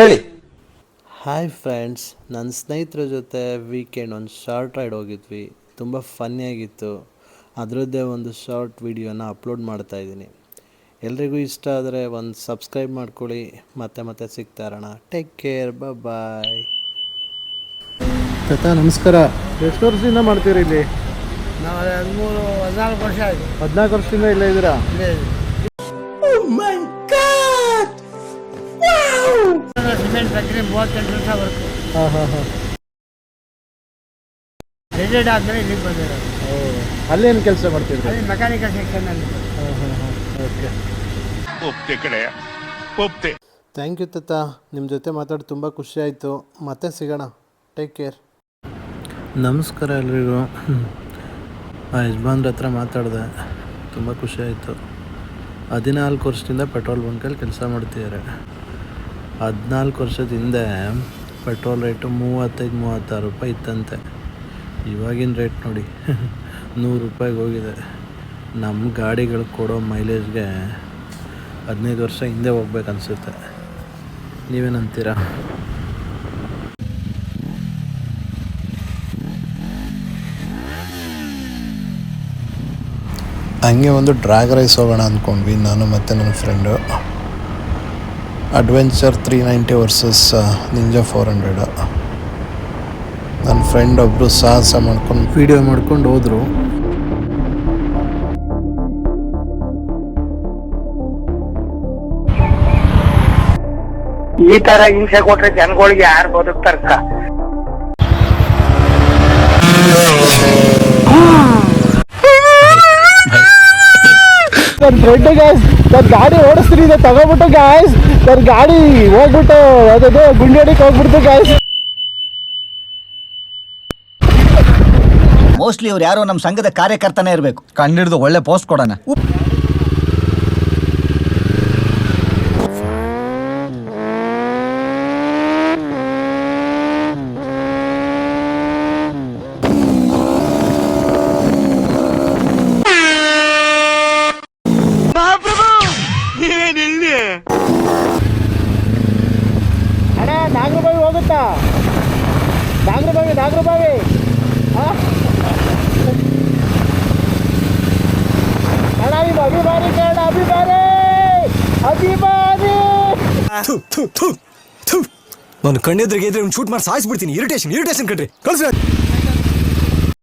ಹೇಳಿ. Hi friends, ನನ್ನ ಸ್ನೇಹಿತರ ಜೊತೆ ವೀಕೆಂಡ್ ಒಂದು ಶಾರ್ಟ್ ರೈಡ್ ಹೋಗಿದ್ವಿ. ತುಂಬ ಫನ್ನಿಯಾಗಿತ್ತು. ಅದರದ್ದೇ ಒಂದು ಶಾರ್ಟ್ ವಿಡಿಯೋನ ಅಪ್ಲೋಡ್ ಮಾಡ್ತಾಯಿದ್ದೀನಿ. ಎಲ್ರಿಗೂ ಇಷ್ಟ ಆದರೆ ಒಂದು ಸಬ್ಸ್ಕ್ರೈಬ್ ಮಾಡ್ಕೊಳ್ಳಿ. ಮತ್ತೆ ಸಿಗ್ತಾ ಇರೋಣ. ಟೇಕ್ ಕೇರ್, ಬಾಯ್. ತಾತ ನಮಸ್ಕಾರ. ಎಷ್ಟು ವರ್ಷದಿಂದ ಮಾಡ್ತೀರಿ ಇಲ್ಲಿ? ನಾವು 14 ವರ್ಷ ಆಯಿತು. 14 ವರ್ಷದಿಂದ ಇಲ್ಲೇ ಇದ್ದೀರಾ? ಸಿಮೆಂಟ್ ಫ್ಯಾಕ್ಟ್ರಿ 38 ವರ್ಷ ವರ್ಕು. ಹಾಂ. ರಿಟೈರ್ಡ್ ಆದಮೇಲೆ ಇಲ್ಲಿಗೆ ಬಂದಿರೋದು. ಅಲ್ಲೇನು ಕೆಲಸ ಮಾಡ್ತಿದ್ರಿ? ಅಲ್ಲಿ ಮೆಕ್ಯಾನಿಕಲ್ ಸೆಕ್ಷನಲ್ಲಿ. ಓಕೆ. ಥ್ಯಾಂಕ್ ಯು ತಾತ. ನಿಮ್ಮ ಜೊತೆ ಮಾತಾಡಿ ತುಂಬ ಖುಷಿ ಆಯಿತು. ಮತ್ತೆ ಸಿಗೋಣ. Take care. ನಮಸ್ಕಾರ ಎಲ್ರಿಗೂ. ಯಜಮಾನ್ರ ಹತ್ರ ಮಾತಾಡಿದೆ, ತುಂಬ ಖುಷಿ ಆಯಿತು. 14 ವರ್ಷದಿಂದ ಪೆಟ್ರೋಲ್ ಬಂಕಲ್ಲಿ ಕೆಲಸ ಮಾಡ್ತಿದ್ದಾರೆ. 14 ವರ್ಷದ ಹಿಂದೆ ಪೆಟ್ರೋಲ್ ರೇಟು 35-36 ರೂಪಾಯಿ ಇತ್ತಂತೆ. ಇವಾಗಿನ ರೇಟ್ ನೋಡಿ 100 ರೂಪಾಯಿಗೆ ಹೋಗಿದೆ. ನಮ್ಮ ಗಾಡಿಗಳು ಕೊಡೋ ಮೈಲೇಜ್ಗೆ 15 ವರ್ಷ ಹಿಂದೆ ಹೋಗ್ಬೇಕನ್ಸುತ್ತೆ. ನೀವೇನಂತೀರಾ? ಹಂಗೆ ಒಂದು ಡ್ರ್ಯಾಗ್ ರೈಸ್ ಹೋಗೋಣ ಅಂದ್ಕೊಂಡ್ವಿ, ನಾನು ಮತ್ತು ನನ್ನ ಫ್ರೆಂಡು. Adventure 390 versus ninja 400. ನನ್ನ ಫ್ರೆಂಡ್ ಒಬ್ಬರು ಸಾಹಸ ಮಾಡ್ಕೊಂಡು ವಿಡಿಯೋ ಮಾಡ್ಕೊಂಡು ಹೋದರು. ಈ ತರ ಹಿಂಸೆ ಕೊಟ್ರೆ ಜನಗಳಿಗೆ ಯಾರು ಬದುಕ್ತಾರಕ್ಕ? ನನ್ನ ಫ್ರೆಂಡ್ ಗಾಯ್ಸ್, ನನ್ನ ಗಾಡಿ ಓಡಿಸ್ತೀನಿ ತಗೋಬಿಟ್ಟು ಗಾಯ್ಸ್, ನನ್ನ ಗಾಡಿ ಹೋಗ್ಬಿಟ್ಟು ಅದೇ ಗುಂಡೇಡಿಗೆ ಹೋಗ್ಬಿಡ್ತು ಗಾಯ್ಸ್. ಮೋಸ್ಟ್ಲಿ ಇವ್ರು ಯಾರೋ ನಮ್ಮ ಸಂಘದ ಕಾರ್ಯಕರ್ತನೇ ಇರಬೇಕು. ಕಂಡಿಡ್ದು ಒಳ್ಳೆ ಪೋಸ್ಟ್ ಕೊಡೋಣ. ಅಣ್ಣ ನಾಗರಬಾವಿ ಹೋಗುತ್ತಾ? ನಾಗರಬಾವಿ ಅಣ್ಣ, ನಿಮ್ಮ ಅಭಿಮಾನಿ ಕಣ, ಅಭಿಮಾನಿ. ನಾನು ಕಣ್ಣೆದ್ರಿಗೆ ಇದ್ರೆ ಶೂಟ್ ಮಾಡಿ ಸಾಯಿಸ್ಬಿಡ್ತೀನಿ. ಇರಿಟೇಷನ್ ಕಣ್ರಿ. ಕಳ್ಸಿ.